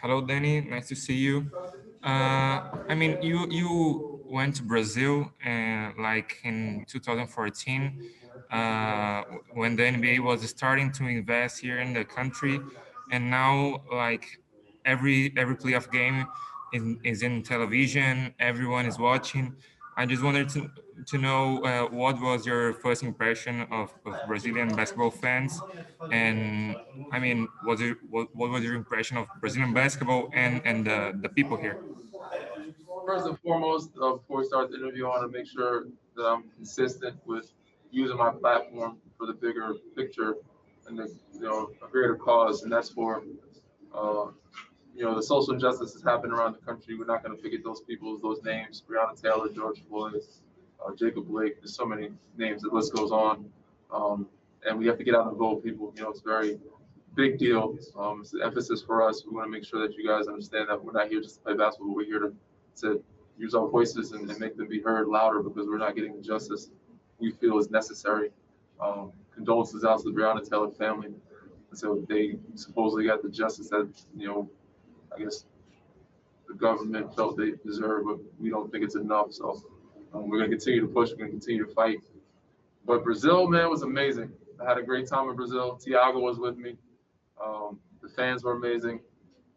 Hello, Danny. Nice to see you. I mean, you went to Brazil like in 2014 when the NBA was starting to invest here in the country, and now like every playoff game is in television. Everyone is watching. I just wanted to know what was your first impression of Brazilian basketball fans, and I mean, what was your impression of Brazilian basketball and the people here? First and foremost, before we start the interview, I want to make sure that I'm consistent with using my platform for the bigger picture and the a greater cause, and that's for uh, the social injustice that's happening around the country. We're not going to forget those people, those names: Breonna Taylor, George Floyd, Jacob Blake. There's so many names. The list goes on, um, and we have to get out and vote, people. It's very big deal. It's an emphasis for us. We want to make sure that you guys understand that we're not here just to play basketball. We're here to use our voices and make them be heard louder because we're not getting the justice we feel is necessary. Condolences out to the Breonna Taylor family. So they supposedly got the justice that I guess the government felt they deserve, but we don't think it's enough. So we're going to continue to push. We're going to continue to fight. But Brazil, man, was amazing. I had a great time in Brazil. Tiago was with me. The fans were amazing.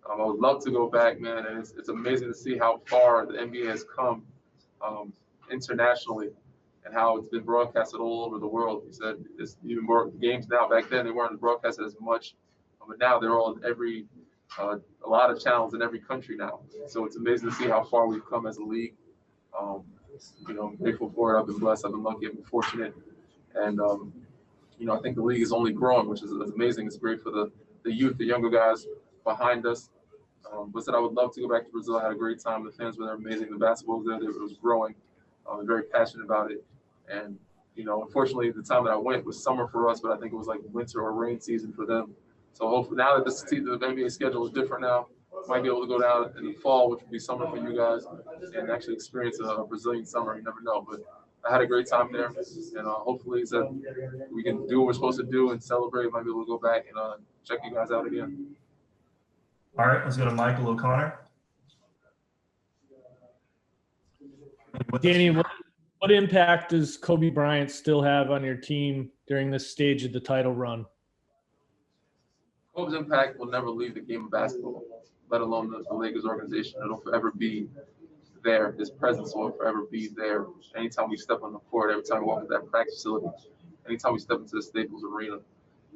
I would love to go back, man, and it's amazing to see how far the NBA has come internationally and how it's been broadcasted all over the world. He said it's even more games now. Back then, they weren't broadcasted as much, but now they're all in a lot of channels in every country now. So it's amazing to see how far we've come as a league. Um, I'm grateful for it. I've been blessed. I've been lucky. I've been fortunate, and I think the league is only growing, which is amazing. It's great for the youth, the younger guys behind us. But said I would love to go back to Brazil. I had a great time. The fans were there, amazing. The basketball was there. It was growing. I'm very passionate about it. And unfortunately, the time that I went was summer for us, but I think it was like winter or rain season for them. So hopefully, now that the NBA schedule is different now, might be able to go down in the fall, which would be summer for you guys, and actually experience a Brazilian summer. You never know. But I had a great time there, and hopefully, that we can do what we're supposed to do and celebrate. Might be able to go back and check you guys out again. All right, let's go to Michael O'Connor. Danny, what impact does Kobe Bryant still have on your team during this stage of the title run? Kobe's impact will never leave the game of basketball, let alone the Lakers organization. It'll forever be there. His presence will forever be there. Anytime we step on the court, every time we walk into that practice facility, anytime we step into the Staples Arena,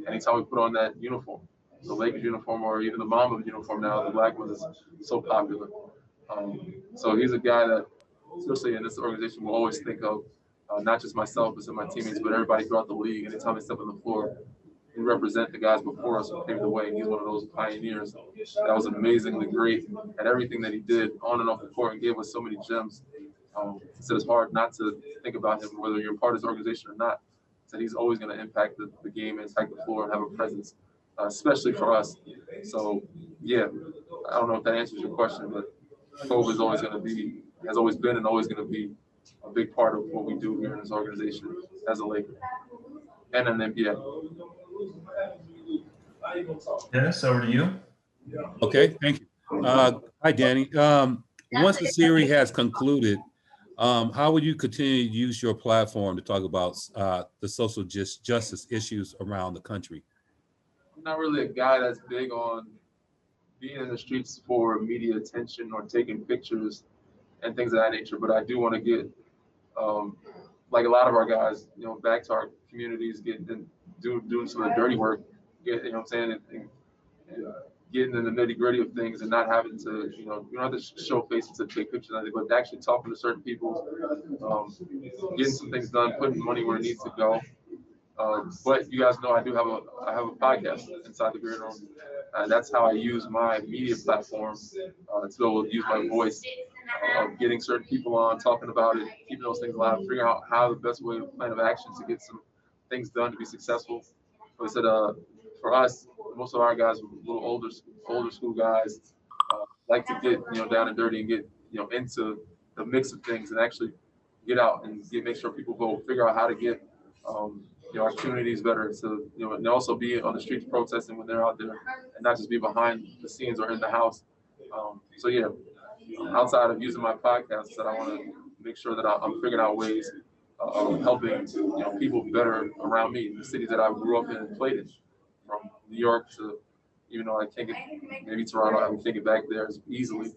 anytime we put on that uniform, the Lakers uniform or even the Mamba uniform now, the black one is so popular. So he's a guy that, especially in this organization, we'll always think of, not just myself, but my teammates, but everybody throughout the league. Anytime they step on the floor, we represent the guys before us who paved the way. And he's one of those pioneers that was amazingly great at everything that he did on and off the court and gave us so many gems. So it's hard not to think about him, whether you're a part of his organization or not. So he's always going to impact the game, impact the floor, and have a presence, especially for us. So, yeah, I don't know if that answers your question, but Kobe is always going to be, has always been and always going to be a big part of what we do here in this organization as a Laker and an NBA. Dennis, over to you. Okay, thank you. Hi, Danny. Once the series has concluded, how would you continue to use your platform to talk about the social justice issues around the country? I'm not really a guy that's big on being in the streets for media attention or taking pictures and things of that nature, but I do want to get, like a lot of our guys, back to our communities, doing some of the dirty work, what I'm saying, and getting in the nitty gritty of things and not having to, you don't have to show faces to take pictures, but actually talking to certain people, getting some things done, putting money where it needs to go. But you guys know I have a podcast inside the Beard Room, and that's how I use my media platform to be able to use my voice, getting certain people on, talking about it, keeping those things alive, figuring out how the best way of plan of action to get some things done to be successful. But I said, for us, most of our guys, a little older school guys, like to get down and dirty and get into the mix of things and actually get out and make sure people vote, figure out how to get our communities better. So and also be on the streets protesting when they're out there, and not just be behind the scenes or in the house So yeah, outside of using my podcast, that I want to make sure that I'm figuring out ways of helping people better around me, the cities that I grew up in and played in, from New York to, I can't get maybe Toronto. I can't get back there as easily,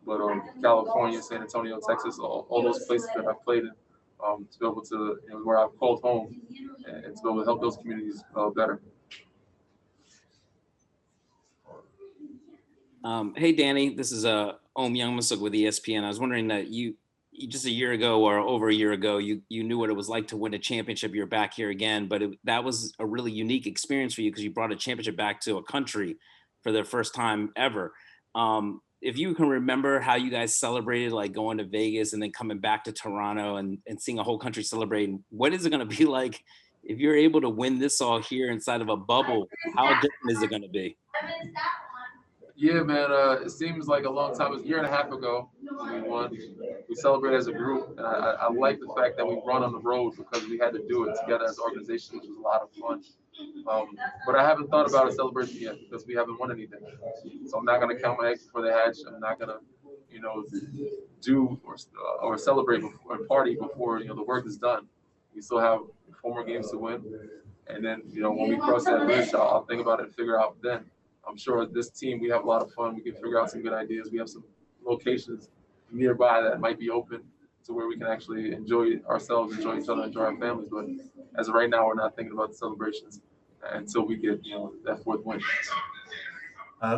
but California, San Antonio, Texas, all those places that I've played in, to be able to where I've called home, and to be able to help those communities better. Hey, Danny, this is Om Youngmasuk with ESPN. I was wondering that you just a year ago or over a year ago, you knew what it was like to win a championship. You're back here again, but that was a really unique experience for you because you brought a championship back to a country for the first time ever. If you can remember how you guys celebrated, like going to Vegas and then coming back to Toronto and seeing a whole country celebrating, what is it going to be like if you're able to win this all here inside of a bubble? How different is it going to be? Yeah, man, it seems like a long time. It was a year and a half ago when we won. We celebrated as a group, and I like the fact that we run on the road because we had to do it together as an organization, which was a lot of fun. But I haven't thought about a celebration yet because we haven't won anything. So I'm not going to count my eggs before they hatch. I'm not going to, do or celebrate or party before the work is done. We still have 4 more games to win, and then when we cross that bridge, I'll think about it and figure out then. I'm sure this team, we have a lot of fun. We can figure out some good ideas. We have some locations nearby that might be open to where we can actually enjoy ourselves, enjoy each other, enjoy our families. But as of right now, we're not thinking about the celebrations until we get, that 4th win.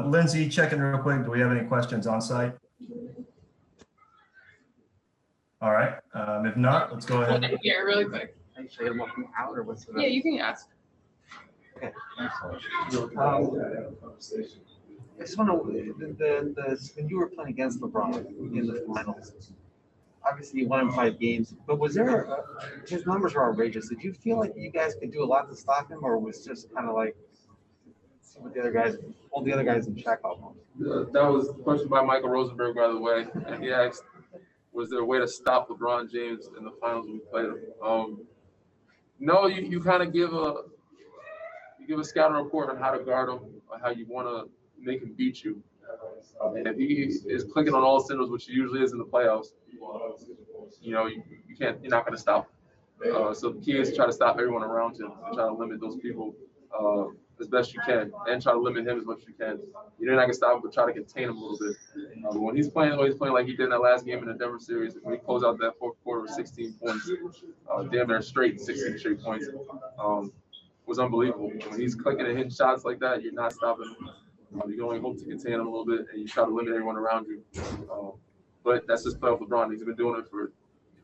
Lindsay, checking real quick. Do we have any questions on site? All right. If not, let's go ahead. Yeah, really quick. Should I get them from out or what's the Yeah, you can ask. Okay. I just want to when you were playing against LeBron in the finals, obviously you won in 5 games, but was there his numbers were outrageous. Did you feel like you guys could do a lot to stop him, or was just kind of like see what the other guys hold the other guys in check almost? That was a question by Michael Rosenberg, by the way, and he asked, was there a way to stop LeBron James in the finals when we played him? No, you kind of give a scouting report on how to guard him, or how you want to make him beat you. And if he is clicking on all cylinders, which he usually is in the playoffs, you can't. You're not going to stop him. So the key is to try to stop everyone around him and try to limit those people as best you can, and try to limit him as much as you can. You're not going to stop him, but try to contain him a little bit. When he's playing the way he's playing, like he did in that last game in the Denver series, when he closed out that 4th quarter with 16 points, damn near 16 straight points. Was unbelievable. When he's clicking and hitting shots like that, you're not stopping him. You can only hope to contain him a little bit, and you try to limit everyone around you. But that's just playoff LeBron. He's been doing it for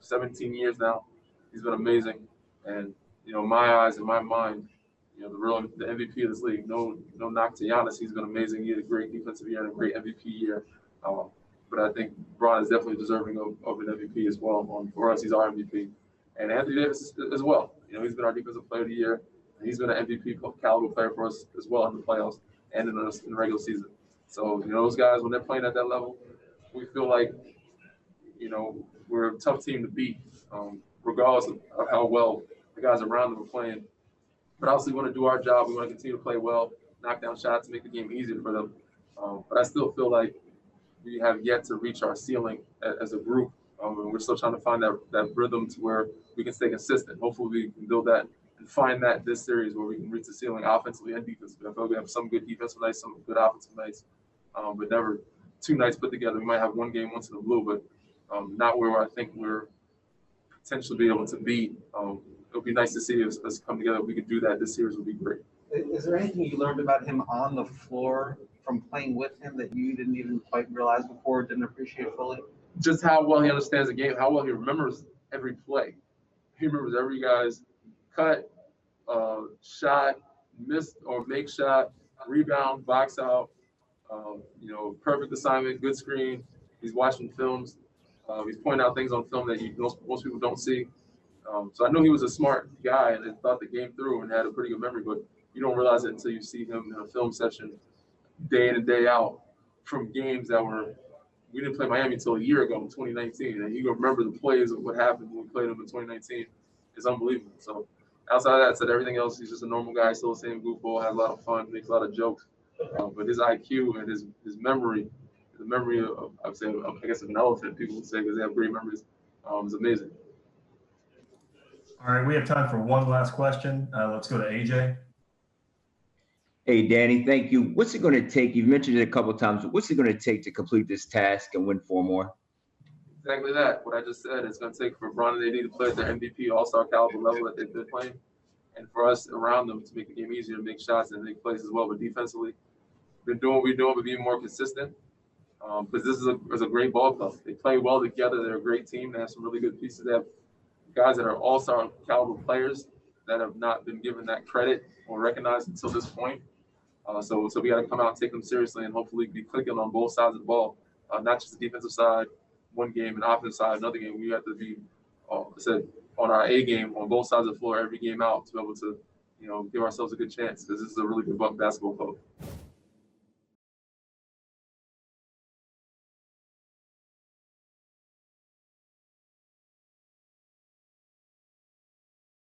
17 years now. He's been amazing, and in my eyes and my mind, the MVP of this league. No knock to Giannis. He's been amazing. He had a great defensive year and a great MVP year. But I think LeBron is definitely deserving of an MVP as well. For us, he's our MVP, and Anthony Davis as well. He's been our defensive player of the year. He's been an MVP caliber player for us as well in the playoffs and in the regular season. So, those guys, when they're playing at that level, we feel like, we're a tough team to beat, regardless of how well the guys around them are playing. But obviously, we want to do our job. We want to continue to play well, knock down shots, make the game easier for them. But I still feel like we have yet to reach our ceiling as a group. And we're still trying to find that rhythm to where we can stay consistent. Hopefully, we can build that and find that this series where we can reach the ceiling offensively and defensively. I feel like we have some good defensive nights, some good offensive nights, but never 2 nights put together. We might have one game once in a blue, but not where I think we're potentially be able to be. It would be nice to see us come together. If we could do that, this series would be great. Is there anything you learned about him on the floor from playing with him that you didn't even quite realize before, didn't appreciate fully? Just how well he understands the game, how well he remembers every play. He remembers every guy's cut, shot, missed or make shot, rebound, box out, perfect assignment, good screen. He's watching films. He's pointing out things on film that most people don't see. So I knew he was a smart guy and thought the game through and had a pretty good memory, but you don't realize it until you see him in a film session day in and day out from games that we didn't play Miami until a year ago in 2019. And you remember the plays of what happened when we played him in 2019. It's unbelievable. So outside of that, said everything else, he's just a normal guy, still the same goofball, has a lot of fun, makes a lot of jokes. But his IQ and his memory the memory of, I would say, I guess of an elephant, people would say, because they have great memories, is amazing. All right, we have time for one last question. Let's go to AJ. Hey, Danny, thank you. What's it going to take? You've mentioned it a couple of times. What's it going to take to complete this task and win 4 more? Exactly that. What I just said, it's going to take for LeBron and AD to play at their MVP All-Star caliber level that they've been playing, and for us around them to make the game easier to make shots and make plays as well. But defensively, been doing what we're doing, but being more consistent. Because this is a great ball club. They play well together. They're a great team. They have some really good pieces. They have guys that are all-star caliber players that have not been given that credit or recognized until this point. So we got to come out and take them seriously and hopefully be clicking on both sides of the ball, not just the defensive side, one game, and offensive side, another game. We have to be, I said, on our A game on both sides of the floor every game out to be able to, give ourselves a good chance because this is a really good basketball club.